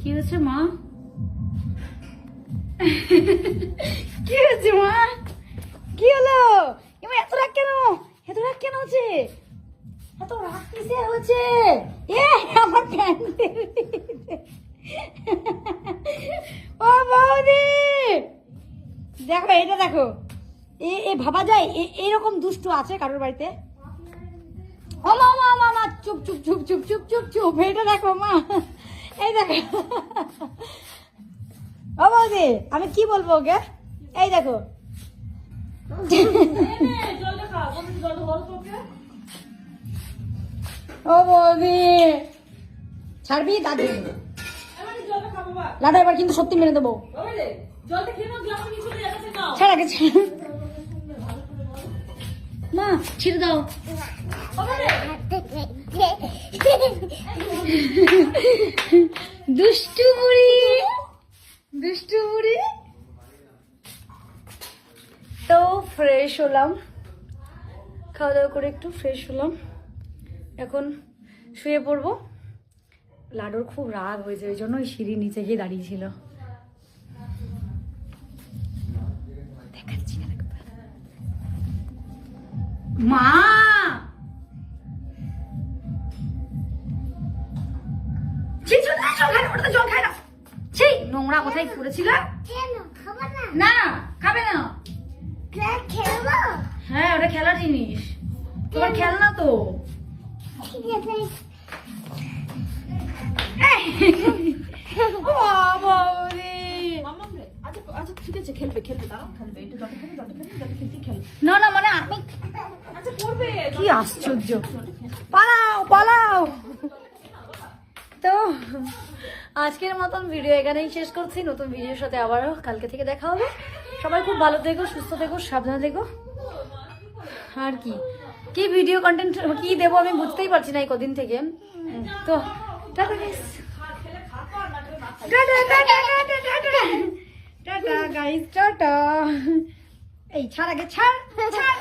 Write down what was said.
কি হয়েছে মা? কি হয়েছে মা? কি হলো? এবার এত রাগ কেন? এত রাগ কেন হচ্ছে? এত রাগ কিসে হচ্ছে? এ আমার প্যান্ট। ও বৌদি, দেখো এটা দেখো, এ ভাবা যায় এরকম দুষ্ট আছে কারোর বাড়িতে? ও মা মা মা মা, চুপ চুপ চুপ চুপ চুপ চুপ চুপ, এটা দেখো মা, এই দেখো। ও বৌদি, আমি কি বলবো ওকে? এই দেখো, ও বৌদি ছাড়বি দাদি, দাদা এবার কিন্তু সত্যি মেনে দেবো। ছাড় আগে, ছাড় মা, ছিড়ে দাও। দুষ্টু বুড়ি, দুষ্টু বুড়ি। তো ফ্রেশ হলাম, খাওয়া দাওয়া করে একটু ফ্রেশ হলাম, এখন শুয়ে পড়বো। লাডুর খুব রাগ হয়েছে, ওই জন্য ওই সিঁড়ির নিচে গিয়ে দাঁড়িয়েছিল। দেখাচ্ছি মা, জল খায় না, সেই নোংরা কোথায় পড়েছিল? না খাবে না। হ্যাঁ ওটা খেলার জিনিস, তোমার খেলনা তো। না না মানে আমি কি আশ্চর্য, পালাও পালাও। তো আজকের মতন ভিডিও এখানেই শেষ করছি, নতুন ভিডিওর সাথে আবারও কালকে থেকে দেখা হবে। সবাই খুব ভালো থেকো, সুস্থ থেকো, সাবধানে থেকো। আর কি কি ভিডিও কন্টেন্ট কি দেবো আমি বুঝতেই পারছি না এই কদিন থেকে। তো tata guys, tata tata tata tata tata guys, tata. এই ছাড় আগে, ছাড় ছাড়।